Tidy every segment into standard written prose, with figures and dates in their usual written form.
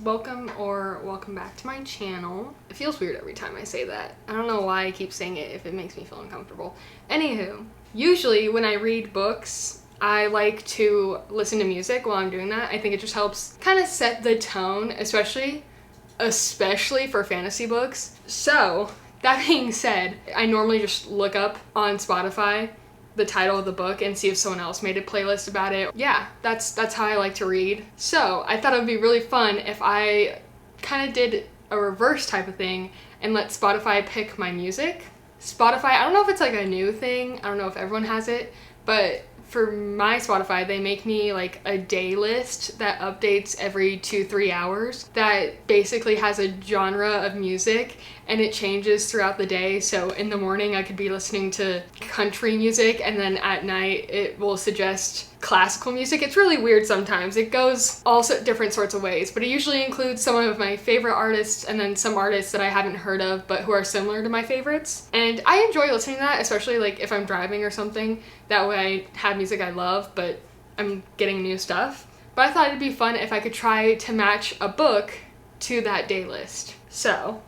welcome or welcome back to my channel. It feels weird every time I say that. I don't know why I keep saying it if it makes me feel uncomfortable. Anywho, usually when I read books, I like to listen to music while I'm doing that. I think it just helps kind of set the tone, especially for fantasy books. So, that being said, I normally just look up on Spotify the title of the book and see if someone else made a playlist about it. Yeah, that's how I like to read. So I thought it would be really fun if I kind of did a reverse type of thing and let Spotify pick my music. Spotify, I don't know if it's like a new thing, I don't know if everyone has it, but for my Spotify, they make me like a day list that updates every 2-3 hours that basically has a genre of music and it changes throughout the day. So in the morning I could be listening to country music and then at night it will suggest classical music. It's really weird sometimes. It goes all different sorts of ways, but it usually includes some of my favorite artists and then some artists that I haven't heard of but who are similar to my favorites. And I enjoy listening to that, especially like if I'm driving or something. That way I have music I love, but I'm getting new stuff. But I thought it'd be fun if I could try to match a book to that day list. So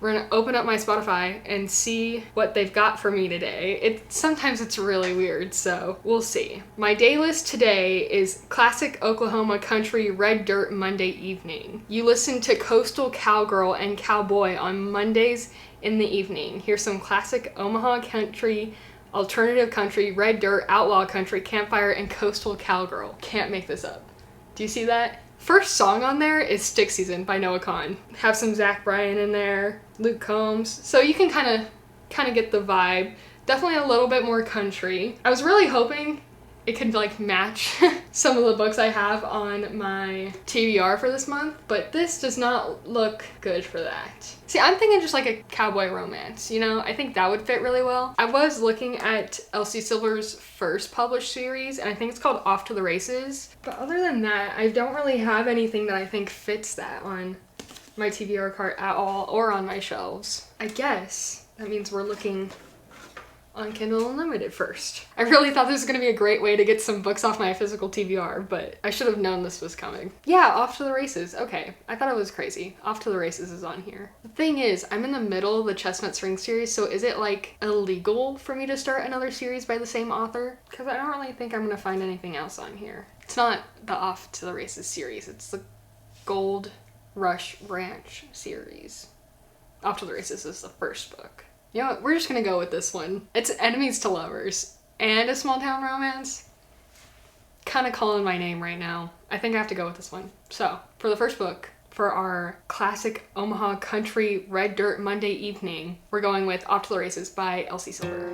we're gonna open up my Spotify and see what they've got for me today. Sometimes it's really weird, so we'll see. My day list today is Classic Oklahoma Country Red Dirt Monday Evening. You listen to Coastal Cowgirl and Cowboy on Mondays in the evening. Here's some classic Omaha country, alternative country, red dirt, outlaw country, campfire, and coastal cowgirl. Can't make this up. Do you see that? First song on there is Stick Season by Noah Kahan. Have some Zach Bryan in there, Luke Combs. So you can kind of get the vibe. Definitely a little bit more country. I was really hoping it could like match some of the books I have on my TBR for this month, but this does not look good for that. See, I'm thinking just like a cowboy romance, you know? I think that would fit really well. I was looking at Elsie Silver's first published series, and I think it's called Off to the Races. But other than that, I don't really have anything that I think fits that on my TBR cart at all, or on my shelves. I guess that means we're looking on Kindle Unlimited first. I really thought this was gonna be a great way to get some books off my physical TBR, but I should have known this was coming. Yeah, Off to the Races. Okay, I thought it was crazy. Off to the Races is on here. The thing is, I'm in the middle of the Chestnut Spring series, so is it like illegal for me to start another series by the same author? Because I don't really think I'm gonna find anything else on here. It's not the Off to the Races series, it's the Gold Rush Ranch series. Off to the Races is the first book. You know what, we're just gonna go with this one. It's Enemies to Lovers and a small town romance. Kind of calling my name right now. I think I have to go with this one. So, for the first book, for our classic Omaha country red dirt Monday evening, we're going with Off to the Races by Elsie Silver.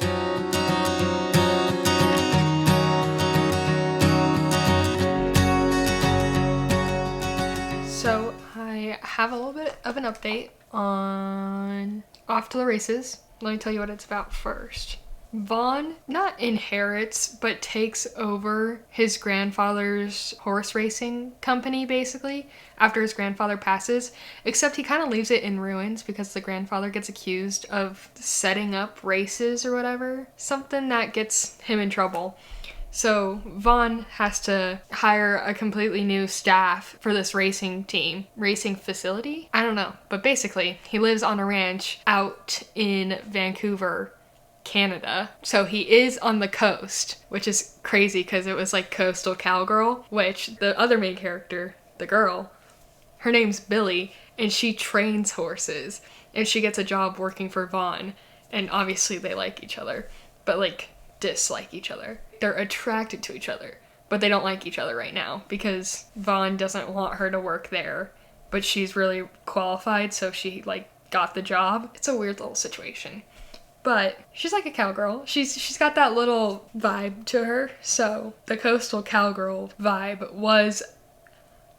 So, I have a little bit of an update on Off to the Races. Let me tell you what it's about first. Vaughn not inherits, but takes over his grandfather's horse racing company, basically, after his grandfather passes, except he kind of leaves it in ruins because the grandfather gets accused of setting up races or whatever. Something that gets him in trouble. So Vaughn has to hire a completely new staff for this racing facility? I don't know. But basically, he lives on a ranch out in Vancouver, Canada. So he is on the coast, which is crazy because it was like Coastal Cowgirl, which the other main character, the girl, her name's Billy, and she trains horses. And she gets a job working for Vaughn. And obviously they like each other, but like dislike each other. They're attracted to each other, but they don't like each other right now because Vaughn doesn't want her to work there, but she's really qualified, so she like got the job. It's a weird little situation, but she's like a cowgirl. She's got that little vibe to her, so the Coastal Cowgirl vibe was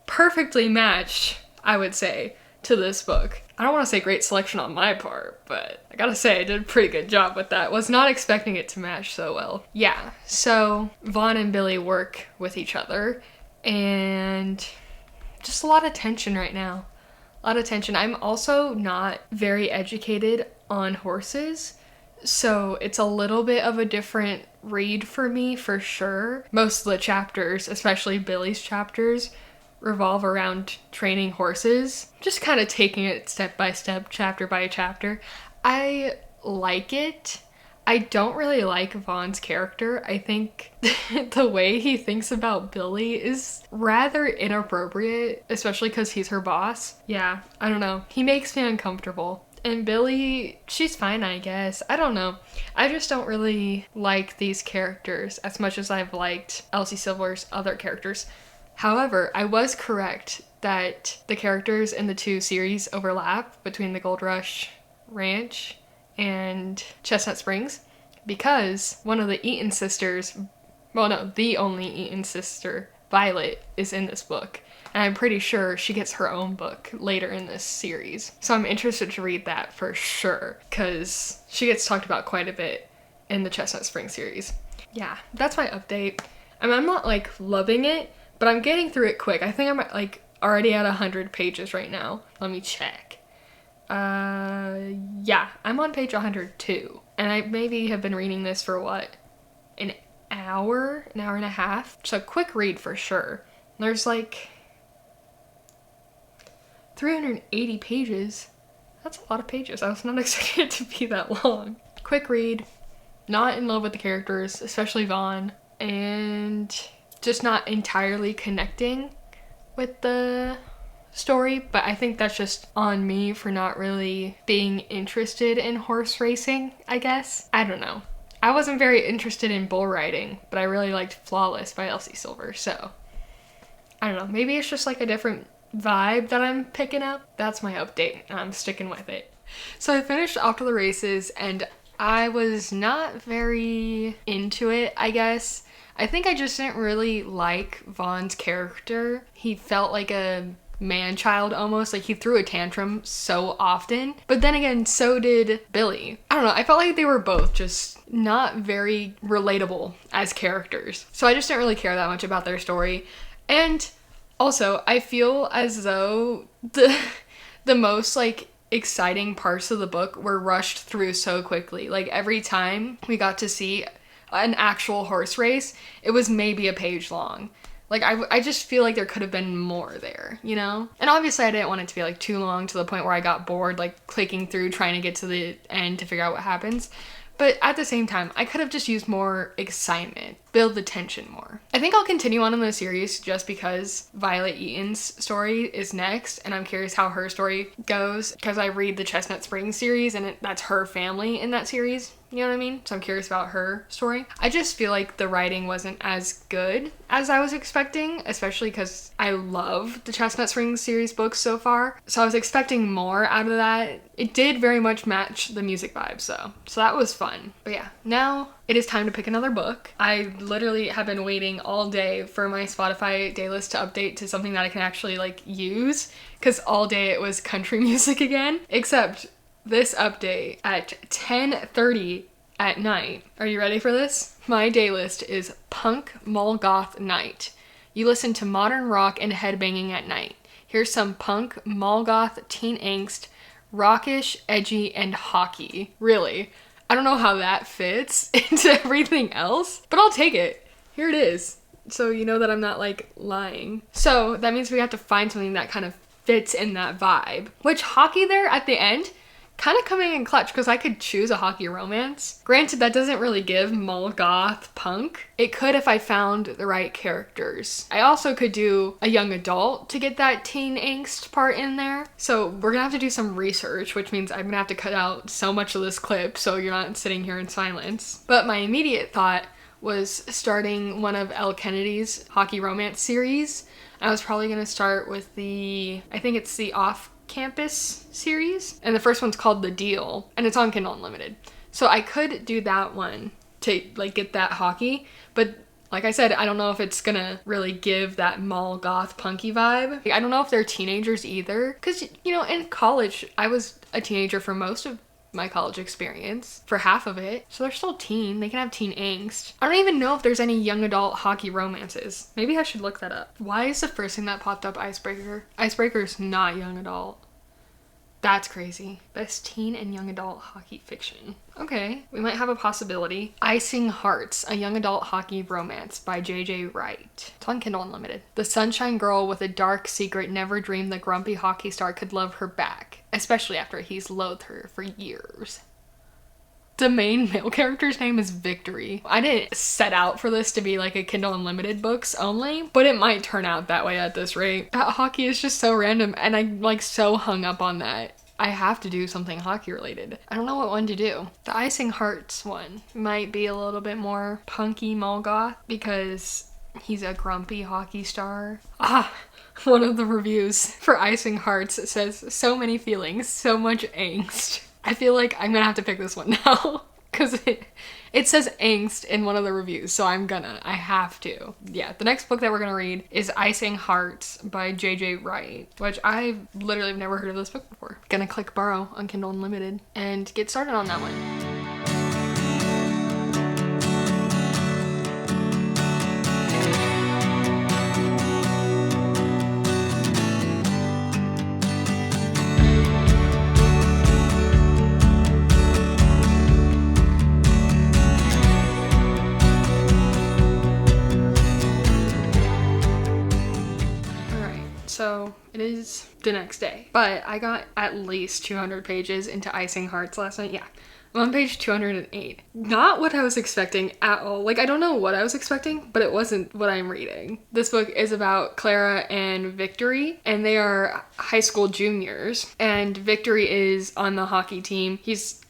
perfectly matched, I would say, to this book. I don't want to say great selection on my part, but I gotta say I did a pretty good job with that. Was not expecting it to match so well. Yeah, so Vaughn and Billy work with each other, and just a lot of tension right now. A lot of tension. I'm also not very educated on horses, so it's a little bit of a different read for me for sure. Most of the chapters, especially Billy's chapters, revolve around training horses, just kind of taking it step by step, chapter by chapter. I like it. I don't really like Vaughn's character. I think the way he thinks about Billy is rather inappropriate, especially because he's her boss. Yeah, I don't know. He makes me uncomfortable. And Billy, she's fine, I guess. I don't know. I just don't really like these characters as much as I've liked Elsie Silver's other characters. However, I was correct that the characters in the two series overlap between the Gold Rush Ranch and Chestnut Springs, because one of the Eaton sisters, well no, the only Eaton sister, Violet, is in this book. And I'm pretty sure she gets her own book later in this series. So I'm interested to read that for sure, because she gets talked about quite a bit in the Chestnut Springs series. Yeah, that's my update. I mean, I'm not like loving it, but I'm getting through it quick. I think I'm like already at 100 pages right now. Let me check. Yeah, I'm on page 102. And I maybe have been reading this for what? An hour and a half? So quick read for sure. There's like 380 pages. That's a lot of pages. I was not expecting it to be that long. Quick read. Not in love with the characters, especially Vaughn. And just not entirely connecting with the story, but I think that's just on me for not really being interested in horse racing, I guess. I don't know. I wasn't very interested in bull riding, but I really liked Flawless by Elsie Silver, so I don't know. Maybe it's just like a different vibe that I'm picking up. That's my update, and I'm sticking with it. So I finished After the Races, and I was not very into it, I guess. I think I just didn't really like Vaughn's character. He felt like a man-child almost, like he threw a tantrum so often, but then again so did Billy. I don't know, I felt like they were both just not very relatable as characters, so I just didn't really care that much about their story. And also I feel as though the most like exciting parts of the book were rushed through so quickly. Like every time we got to see an actual horse race, it was maybe a page long. Like, I just feel like there could have been more there, you know? And obviously I didn't want it to be, like, too long to the point where I got bored, like, clicking through trying to get to the end to figure out what happens. But at the same time, I could have just used more excitement, build the tension more. I think I'll continue on in the series just because Violet Eaton's story is next, and I'm curious how her story goes, because I read the Chestnut Springs series, and that's her family in that series. You know what I mean? So I'm curious about her story. I just feel like the writing wasn't as good as I was expecting, especially because I love the Chestnut Springs series books so far. So I was expecting more out of that. It did very much match the music vibes though. So that was fun. But yeah, now it is time to pick another book. I literally have been waiting all day for my Spotify daylist to update to something that I can actually like use, because all day it was country music again, except this update at 10:30 at night. Are you ready for this? My daylist is Punk Mall Goth Night. You listen to modern rock and headbanging at night. Here's some punk, mall goth, teen angst, rockish, edgy, and hockey. Really, I don't know how that fits into everything else, but I'll take it. Here it is. So you know that I'm not like lying. So that means we have to find something that kind of fits in that vibe. Which hockey there at the end, kind of coming in clutch, because I could choose a hockey romance. Granted, that doesn't really give mall goth punk. It could if I found the right characters. I also could do a young adult to get that teen angst part in there. So we're gonna have to do some research, which means I'm gonna have to cut out so much of this clip so you're not sitting here in silence. But my immediate thought was starting one of Elle Kennedy's hockey romance series. I was probably gonna start with I think it's the Off-Campus series, and the first one's called The Deal, and it's on Kindle Unlimited. So I could do that one to like get that hockey, but like I said, I don't know if it's gonna really give that mall goth punky vibe. I don't know if they're teenagers either, because you know, in college I was a teenager for most of my college experience, for half of it, so they're still teen. They can have teen angst. I don't even know if there's any young adult hockey romances. Maybe I should look that up. Why is the first thing that popped up Icebreaker? Icebreaker's not young adult. That's crazy. Best teen and young adult hockey fiction. Okay, we might have a possibility. Icing Hearts, a young adult hockey romance by J.J. Wright. It's on Kindle Unlimited. The sunshine girl with a dark secret never dreamed the grumpy hockey star could love her back, especially after he's loathed her for years. The main male character's name is Victory. I didn't set out for this to be like a Kindle Unlimited books only, but it might turn out that way at this rate. That hockey is just so random, and I'm like so hung up on that. I have to do something hockey related. I don't know what one to do. The Icing Hearts one might be a little bit more punky Molgoth because he's a grumpy hockey star. One of the reviews for Icing Hearts says, so many feelings, so much angst. I feel like I'm gonna have to pick this one now because it says angst in one of the reviews, so I have to. Yeah, the next book that we're gonna read is Icing Hearts by J.J. Wright, which I literally have never heard of this book before. Gonna click borrow on Kindle Unlimited and get started on that one. So it is the next day, but I got at least 200 pages into Icing Hearts last night. Yeah, I'm on page 208. Not what I was expecting at all. Like, I don't know what I was expecting, but it wasn't what I'm reading. This book is about Clara and Victory, and they are high school juniors, and Victory is on the hockey team. He's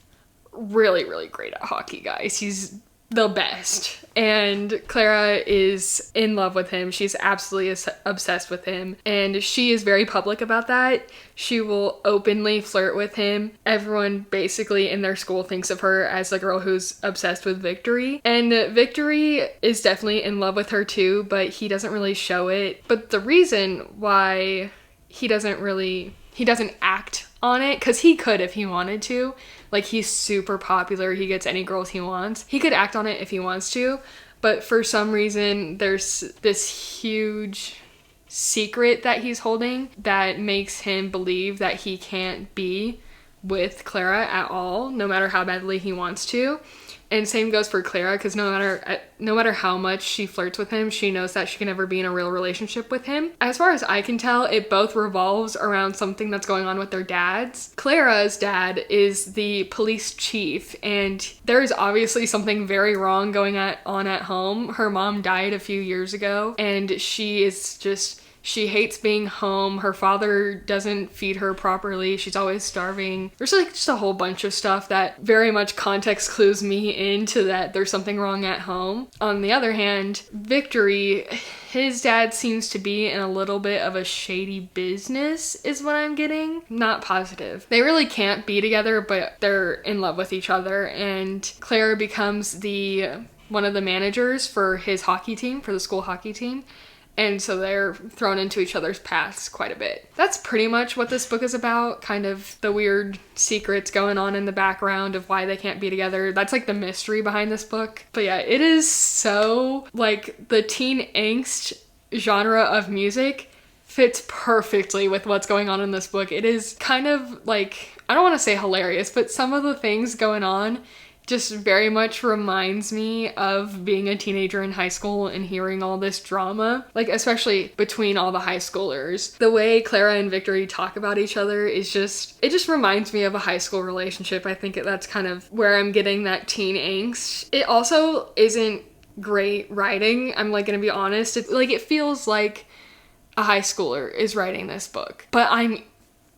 really, really great at hockey, guys. He's the best. And Clara is in love with him. She's absolutely obsessed with him. And she is very public about that. She will openly flirt with him. Everyone basically in their school thinks of her as the girl who's obsessed with Victory. And Victory is definitely in love with her too, but he doesn't really show it. But the reason why he doesn't act on it, because he could if he wanted to. Like, he's super popular. He gets any girls he wants. He could act on it if he wants to, but for some reason, there's this huge secret that he's holding that makes him believe that he can't be with Clara at all, no matter how badly he wants to. And same goes for Clara, because no matter how much she flirts with him, she knows that she can never be in a real relationship with him. As far as I can tell, it both revolves around something that's going on with their dads. Clara's dad is the police chief, and there is obviously something very wrong going on at home. Her mom died a few years ago, and she hates being home. Her father doesn't feed her properly. She's always starving. There's like just a whole bunch of stuff that very much context clues me into that there's something wrong at home. On the other hand, Victory, his dad seems to be in a little bit of a shady business is what I'm getting. Not positive. They really can't be together, but they're in love with each other, and Clara becomes one of the managers for his hockey team, for the school hockey team. And so they're thrown into each other's paths quite a bit. That's pretty much what this book is about. Kind of the weird secrets going on in the background of why they can't be together. That's like the mystery behind this book. But yeah, it is so like the teen angst genre of music fits perfectly with what's going on in this book. It is kind of like, I don't want to say hilarious, but some of the things going on just very much reminds me of being a teenager in high school and hearing all this drama, like especially between all the high schoolers. The way Clara and Victory talk about each other is it just reminds me of a high school relationship. I think that's kind of where I'm getting that teen angst. It also isn't great writing. I'm like gonna be honest. It feels like a high schooler is writing this book, but I'm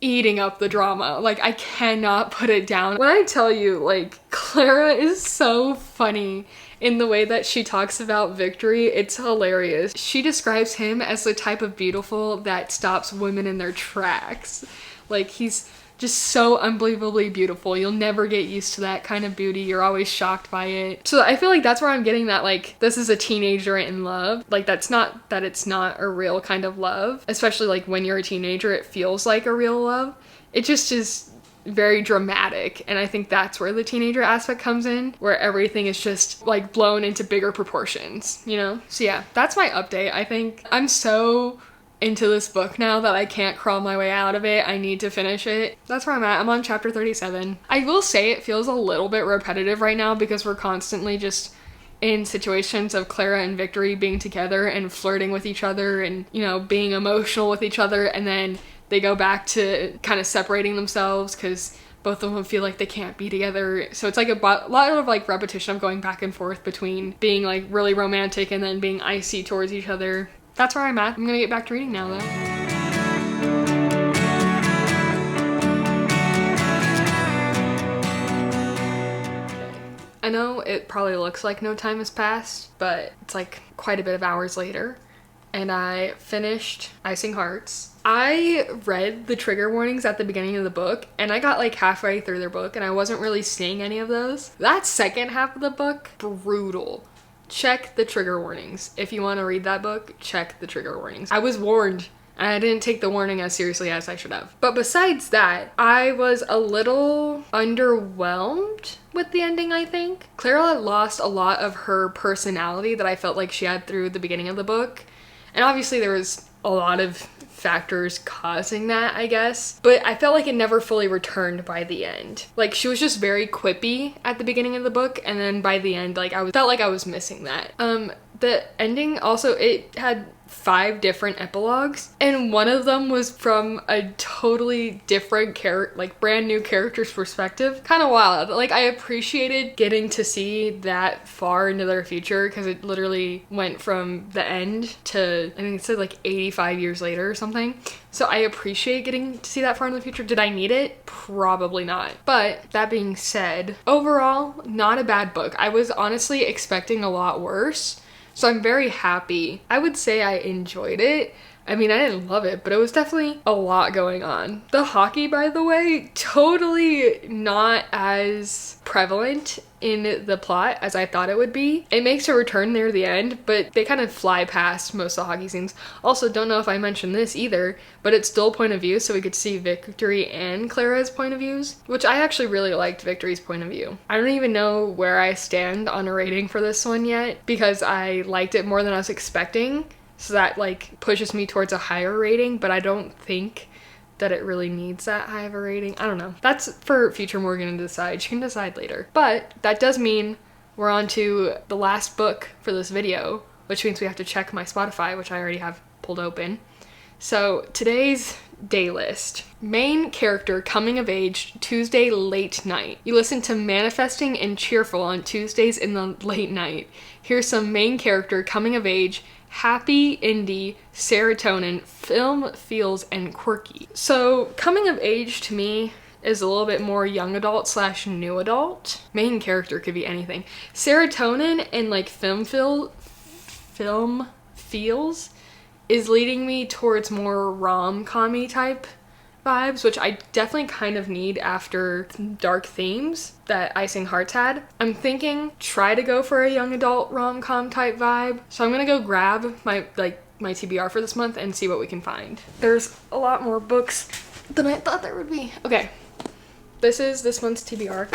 eating up the drama. Like, I cannot put it down. When I tell you, like, Clara is so funny in the way that she talks about Victory, it's hilarious. She describes him as the type of beautiful that stops women in their tracks. Like, he's just so unbelievably beautiful. You'll never get used to that kind of beauty. You're always shocked by it. So I feel like that's where I'm getting that, like, this is a teenager in love. Like, that's not that it's not a real kind of love. Especially, like, when you're a teenager, it feels like a real love. It just is very dramatic, and I think that's where the teenager aspect comes in, where everything is just, like, blown into bigger proportions, you know? So yeah, that's my update. I think I'm so into this book now that I can't crawl my way out of it. I need to finish it. That's where I'm at. I'm on chapter 37. I will say it feels a little bit repetitive right now because we're constantly just in situations of Clara and Victory being together and flirting with each other and, you know, being emotional with each other, and then they go back to kind of separating themselves because both of them feel like they can't be together. So it's like a lot of like repetition of going back and forth between being like really romantic and then being icy towards each other. That's where I'm at. I'm gonna get back to reading now though. I know it probably looks like no time has passed, but it's like quite a bit of hours later, and I finished Icing Hearts. I read the trigger warnings at the beginning of the book, and I got like halfway through their book, and I wasn't really seeing any of those. That second half of the book, brutal. Check the trigger warnings. If you want to read that book, check the trigger warnings. I was warned, and I didn't take the warning as seriously as I should have. But besides that, I was a little underwhelmed with the ending, I think. Clara lost a lot of her personality that I felt like she had through the beginning of the book. And obviously there was a lot of factors causing that, I guess. But I felt like it never fully returned by the end. Like, she was just very quippy at the beginning of the book, and then by the end, like, felt like I was missing that. The ending also, it had 5 different epilogues, and one of them was from a totally different like brand new character's perspective. Kind of wild. Like, I appreciated getting to see that far into their future because it literally went from the end to, I think it said like 85 years later or something. So I appreciate getting to see that far in the future. Did I need it? Probably not. But that being said, overall, not a bad book. I was honestly expecting a lot worse. So I'm very happy. I would say I enjoyed it. I mean, I didn't love it, but it was definitely a lot going on. The hockey, by the way, totally not as prevalent in the plot as I thought it would be. It makes a return near the end, but they kind of fly past most of the hockey scenes. Also, don't know if I mentioned this either, but it's still point of view, so we could see Victory and Clara's point of views, which I actually really liked Victory's point of view. I don't even know where I stand on a rating for this one yet, because I liked it more than I was expecting, so that like pushes me towards a higher rating, but I don't think that it really needs that high of a rating. I don't know. That's for future Morgan to decide. She can decide later. But that does mean we're on to the last book for this video, which means we have to check my Spotify, which I already have pulled open. So today's day list. Main character coming of age, Tuesday late night. You listen to Manifesting and Cheerful on Tuesdays in the late night. Here's some main character coming of age, happy, indie, serotonin, film, feels, and quirky. So coming of age to me is a little bit more young adult / new adult. Main character could be anything. Serotonin and like film feels is leading me towards more rom-com-y type vibes, which I definitely kind of need after dark themes that Icing Hearts had. I'm thinking try to go for a young adult rom-com type vibe. So I'm gonna go grab my TBR for this month and see what we can find. There's a lot more books than I thought there would be. Okay, this is this month's TBR.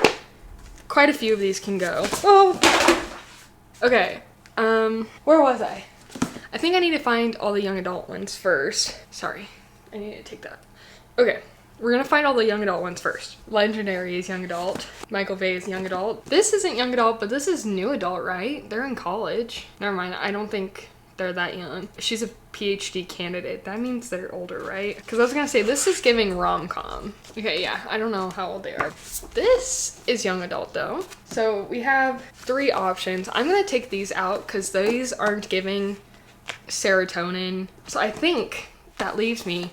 Quite a few of these can go. Oh! Okay, where was I? I think I need to find all the young adult ones first. Sorry, I need to take that. Okay, we're gonna find all the young adult ones first. Legendary is young adult. Michael Vey is young adult. This isn't young adult, but this is new adult, right? They're in college. Never mind, I don't think they're that young. She's a PhD candidate. That means they're older, right? Because I was gonna say, this is giving rom-com. Okay, yeah, I don't know how old they are. This is young adult though. So we have 3 options. I'm gonna take these out because these aren't giving serotonin. So I think that leaves me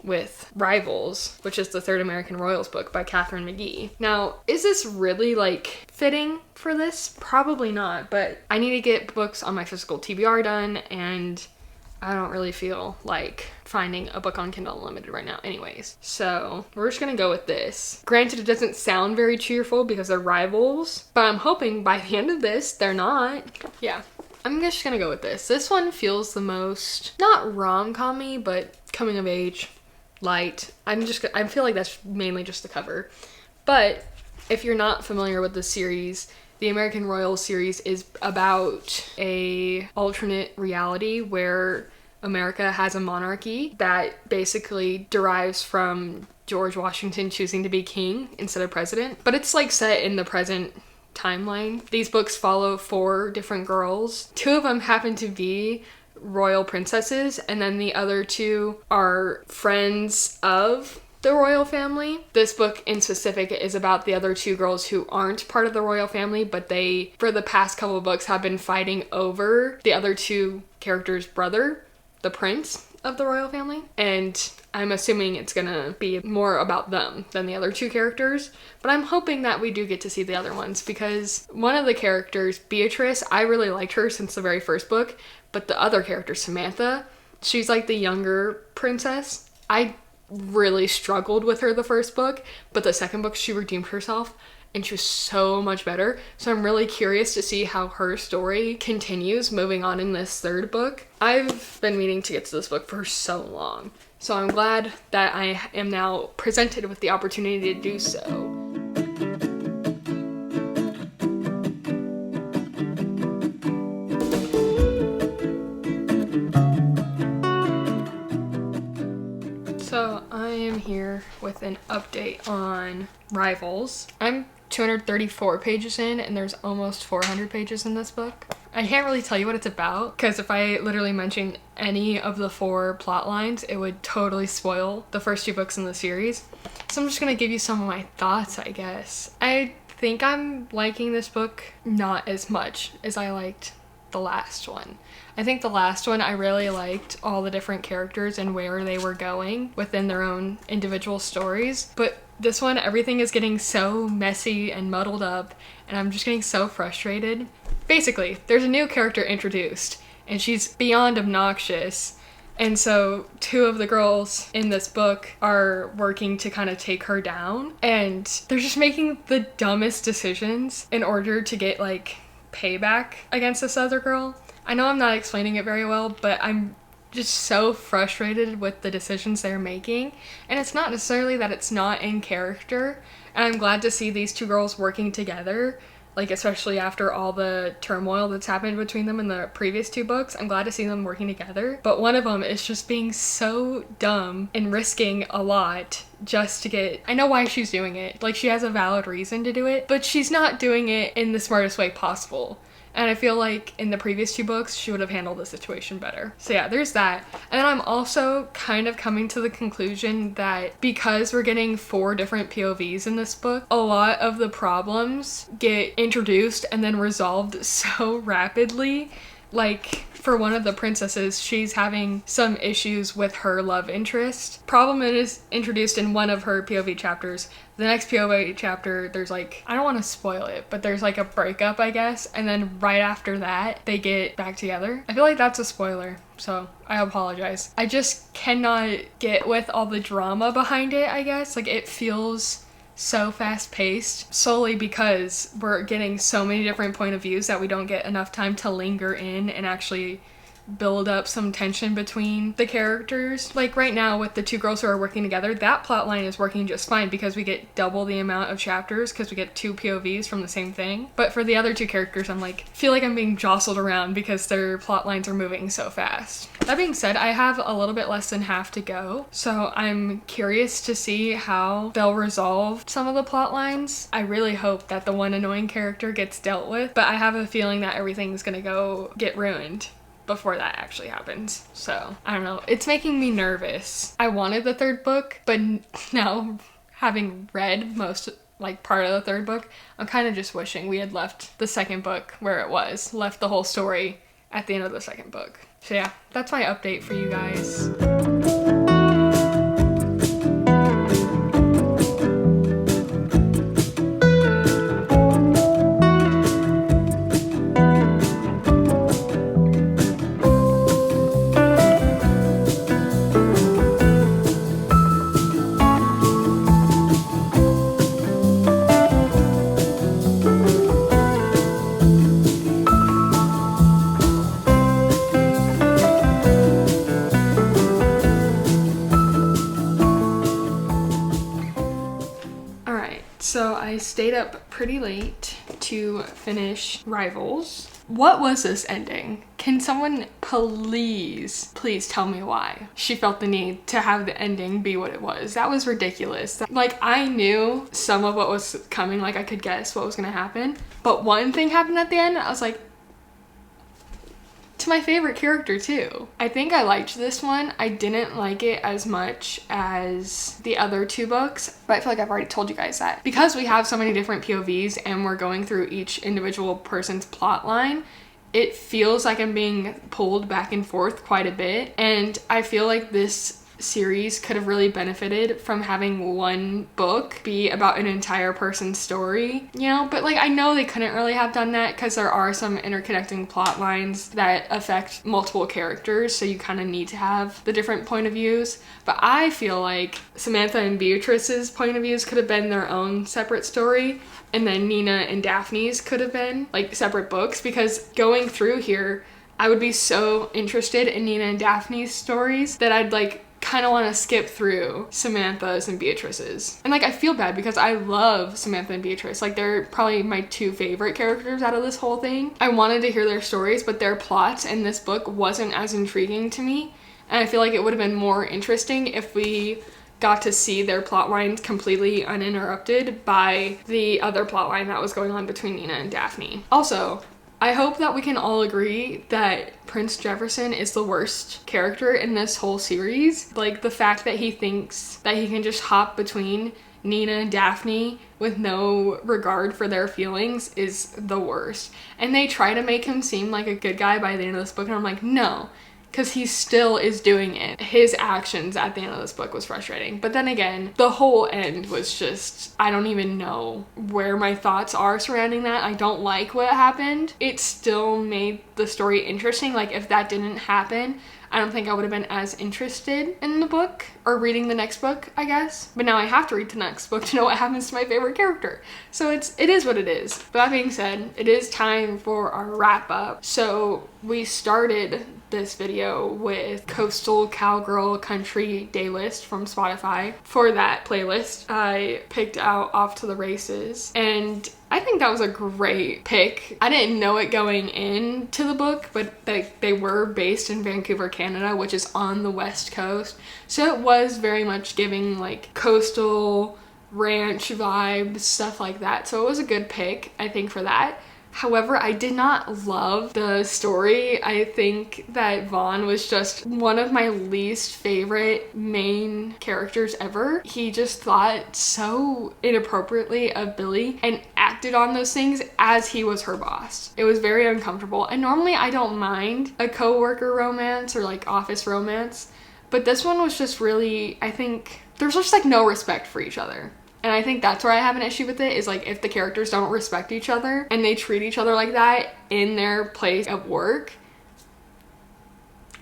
with Rivals, which is the Third American Royals book by Katharine McGee. Now, is this really like fitting for this? Probably not, but I need to get books on my physical TBR done, and I don't really feel like finding a book on Kindle Unlimited right now anyways. So we're just gonna go with this. Granted, it doesn't sound very cheerful because they're Rivals, but I'm hoping by the end of this, they're not. Yeah, I'm just gonna go with this. This one feels the most, not rom-com-y, but coming of age, light. I feel like that's mainly just the cover. But if you're not familiar with the series, the American Royals series is about a alternate reality where America has a monarchy that basically derives from George Washington choosing to be king instead of president. But it's like set in the present timeline. These books follow 4 different girls. 2 of them happen to be royal princesses, and then the other 2 are friends of the royal family. This book in specific is about the other 2 girls who aren't part of the royal family, but they, for the past couple of books, have been fighting over the other 2 characters' brother, the prince of the royal family. And I'm assuming it's gonna be more about them than the other 2 characters, but I'm hoping that we do get to see the other ones, because one of the characters, Beatrice, I really liked her since the very first book, but the other character, Samantha, she's like the younger princess. I really struggled with her the first book, but the second book she redeemed herself and she was so much better. So I'm really curious to see how her story continues moving on in this 3rd book. I've been meaning to get to this book for so long, so I'm glad that I am now presented with the opportunity to do so. So I am here with an update on Rivals. I'm 234 pages in, and there's almost 400 pages in this book. I can't really tell you what it's about, because if I literally mention any of the 4 plot lines, it would totally spoil the first 2 books in the series. So I'm just gonna give you some of my thoughts, I guess. I think I'm liking this book not as much as I liked the last one. I think the last one I really liked all the different characters and where they were going within their own individual stories, but this one, everything is getting so messy and muddled up, and I'm just getting so frustrated. Basically, there's a new character introduced, and she's beyond obnoxious, and so 2 of the girls in this book are working to kind of take her down, and they're just making the dumbest decisions in order to get, like, payback against this other girl. I know I'm not explaining it very well, but I'm just so frustrated with the decisions they're making, and it's not necessarily that it's not in character, and I'm glad to see these 2 girls working together, like especially after all the turmoil that's happened between them in the previous 2 books. I'm glad to see them working together, but one of them is just being so dumb and risking a lot just to get, I know why she's doing it, like she has a valid reason to do it, but she's not doing it in the smartest way possible. And I feel like in the previous 2 books, she would have handled the situation better. So yeah, there's that. And then I'm also kind of coming to the conclusion that because we're getting 4 different POVs in this book, a lot of the problems get introduced and then resolved so rapidly. Like, for one of the princesses, she's having some issues with her love interest. Problem is introduced in one of her POV chapters. The next POV chapter, there's like, I don't want to spoil it, but there's like a breakup, I guess. And then right after that, they get back together. I feel like that's a spoiler, so I apologize. I just cannot get with all the drama behind it, I guess. Like, it feels so fast-paced solely because we're getting so many different point of views that we don't get enough time to linger in and actually build up some tension between the characters. Like right now with the 2 girls who are working together, that plot line is working just fine because we get double the amount of chapters because we get 2 POVs from the same thing. But for the other 2 characters, I'm like, feel like I'm being jostled around because their plot lines are moving so fast. That being said, I have a little bit less than half to go, so I'm curious to see how they'll resolve some of the plot lines. I really hope that the one annoying character gets dealt with, but I have a feeling that everything's gonna get ruined before that actually happens. So I don't know, it's making me nervous. I wanted the 3rd book, but now having read most, like, part of the 3rd book, I'm kind of just wishing we had left the 2nd book where it was, left the whole story at the end of the 2nd book. So yeah, that's my update for you guys. So I stayed up pretty late to finish Rivals. What was this ending? Can someone please tell me why she felt the need to have the ending be what it was? That was ridiculous. Like, I knew some of what was coming, like I could guess what was gonna happen, but one thing happened at the end, I was like, to my favorite character too. I think I liked this one. I didn't like it as much as the other two books, but I feel like I've already told you guys that. Because we have so many different POVs and we're going through each individual person's plot line, it feels like I'm being pulled back and forth quite a bit. And I feel like this series could have really benefited from having one book be about an entire person's story, you know? But like, I know they couldn't really have done that because there are some interconnecting plot lines that affect multiple characters, so you kind of need to have the different point of views. But I feel like Samantha and Beatrice's point of views could have been their own separate story, and then Nina and Daphne's could have been like separate books, because going through here, I would be so interested in Nina and Daphne's stories that I'd like kind of want to skip through Samantha's and Beatrice's. And like, I feel bad because I love Samantha and Beatrice. Like, they're probably my two favorite characters out of this whole thing. I wanted to hear their stories, but their plots in this book wasn't as intriguing to me. And I feel like it would have been more interesting if we got to see their plot lines completely uninterrupted by the other plot line that was going on between Nina and Daphne. Also, I hope that we can all agree that Prince Jefferson is the worst character in this whole series. Like, the fact that he thinks that he can just hop between Nina and Daphne with no regard for their feelings is the worst. And they try to make him seem like a good guy by the end of this book, and I'm like, no. Because he still is doing it. His actions at the end of this book was frustrating. But then again, the whole end was just, I don't even know where my thoughts are surrounding that. I don't like what happened. It still made the story interesting. Like, if that didn't happen, I don't think I would have been as interested in the book or reading the next book, I guess. But now I have to read the next book to know what happens to my favorite character. So it is what it is. But that being said, it is time for our wrap up. So we started this video with Coastal Cowgirl Country Day List from Spotify. For that playlist, I picked out Off to the Races, and I think that was a great pick. I didn't know it going into the book, but they were based in Vancouver, Canada, which is on the West Coast. So it was very much giving like coastal ranch vibes, stuff like that. So it was a good pick, I think, for that. However, I did not love the story. I think that Vaughn was just one of my least favorite main characters ever. He just thought so inappropriately of Billy and acted on those things as he was her boss. It was very uncomfortable. And normally I don't mind a coworker romance or like office romance, but this one was just really, I think, there's just like no respect for each other. And I think that's where I have an issue with it, is like if the characters don't respect each other and they treat each other like that in their place of work,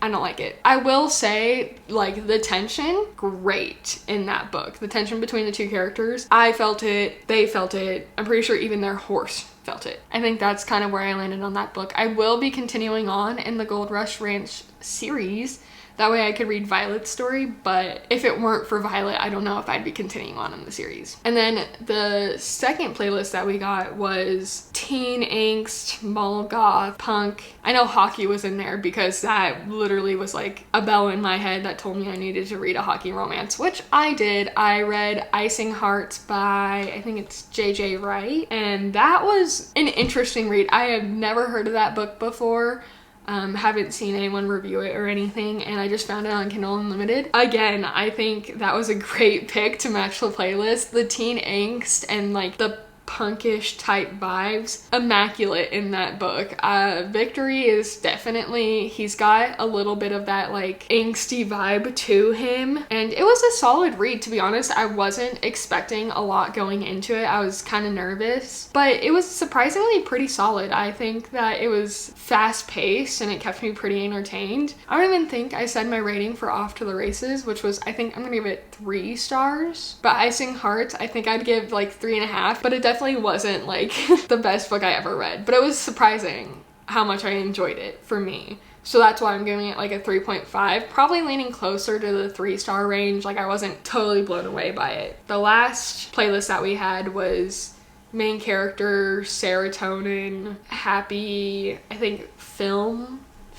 I don't like it. I will say, like, the tension, great in that book. The tension between the two characters, I felt it, they felt it, I'm pretty sure even their horse felt it. I think that's kind of where I landed on that book. I will be continuing on in the Gold Rush Ranch series. That way I could read Violet's story, but if it weren't for Violet, I don't know if I'd be continuing on in the series. And then the second playlist that we got was teen angst, mall goth, punk. I know hockey was in there because that literally was like a bell in my head that told me I needed to read a hockey romance, which I did. I read Icing Hearts by, I think it's J.J. Wright, and that was an interesting read. I have never heard of that book before. Haven't seen anyone review it or anything, and I just found it on Kindle Unlimited. Again, I think that was a great pick to match the playlist. The teen angst and like the punkish type vibes, immaculate in that book. Victory is definitely, he's got a little bit of that like angsty vibe to him, and it was a solid read, to be honest. I wasn't expecting a lot going into it. I was kind of nervous, but it was surprisingly pretty solid. I think that it was fast paced and it kept me pretty entertained. I don't even think I said my rating for Off to the Races, which was, I think I'm gonna give it 3 stars, but Icing Hearts, I think I'd give like 3.5, but it definitely wasn't like the best book I ever read, but it was surprising how much I enjoyed it for me. So that's why I'm giving it like a 3.5, probably leaning closer to the 3-star range. Like, I wasn't totally blown away by it. The last playlist that we had was main character, serotonin, happy, I think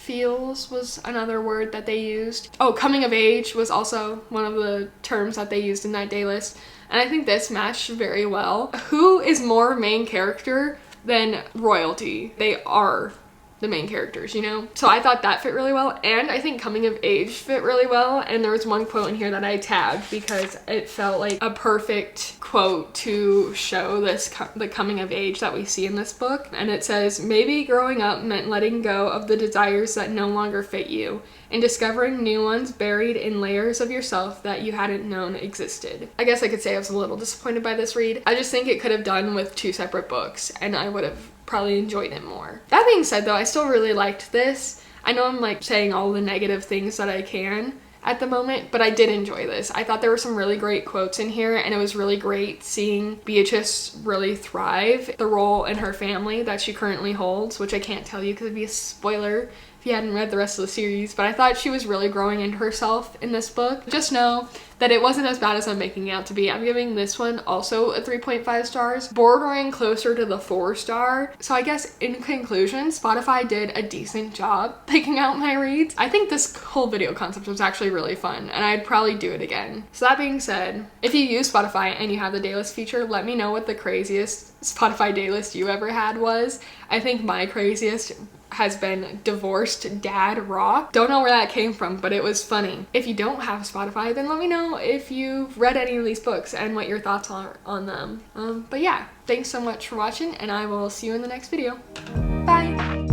feels was another word that they used. Oh, coming of age was also one of the terms that they used in that day list. And I think this matched very well. Who is more main character than royalty? They are the main characters, you know? So I thought that fit really well, and I think coming of age fit really well. And there was one quote in here that I tagged because it felt like a perfect quote to show this the coming of age that we see in this book. And it says, maybe growing up meant letting go of the desires that no longer fit you and discovering new ones buried in layers of yourself that you hadn't known existed. I guess I could say I was a little disappointed by this read. I just think it could have done with 2 separate books and I would have probably enjoyed it more. That being said though, I still really liked this. I know I'm like saying all the negative things that I can at the moment, but I did enjoy this. I thought there were some really great quotes in here, and it was really great seeing Beatrice really thrive the role in her family that she currently holds, which I can't tell you because it'd be a spoiler if you hadn't read the rest of the series, but I thought she was really growing into herself in this book. Just know that it wasn't as bad as I'm making it out to be. I'm giving this one also a 3.5 stars, bordering closer to the 4-star. So I guess in conclusion, Spotify did a decent job picking out my reads. I think this whole video concept was actually really fun, and I'd probably do it again. So that being said, if you use Spotify and you have the daylist feature, let me know what the craziest Spotify daylist you ever had was. I think my craziest has been Divorced Dad Rock. Don't know where that came from, but it was funny. If you don't have Spotify, then let me know if you've read any of these books and what your thoughts are on them. But yeah, thanks so much for watching, and I will see you in the next video. Bye!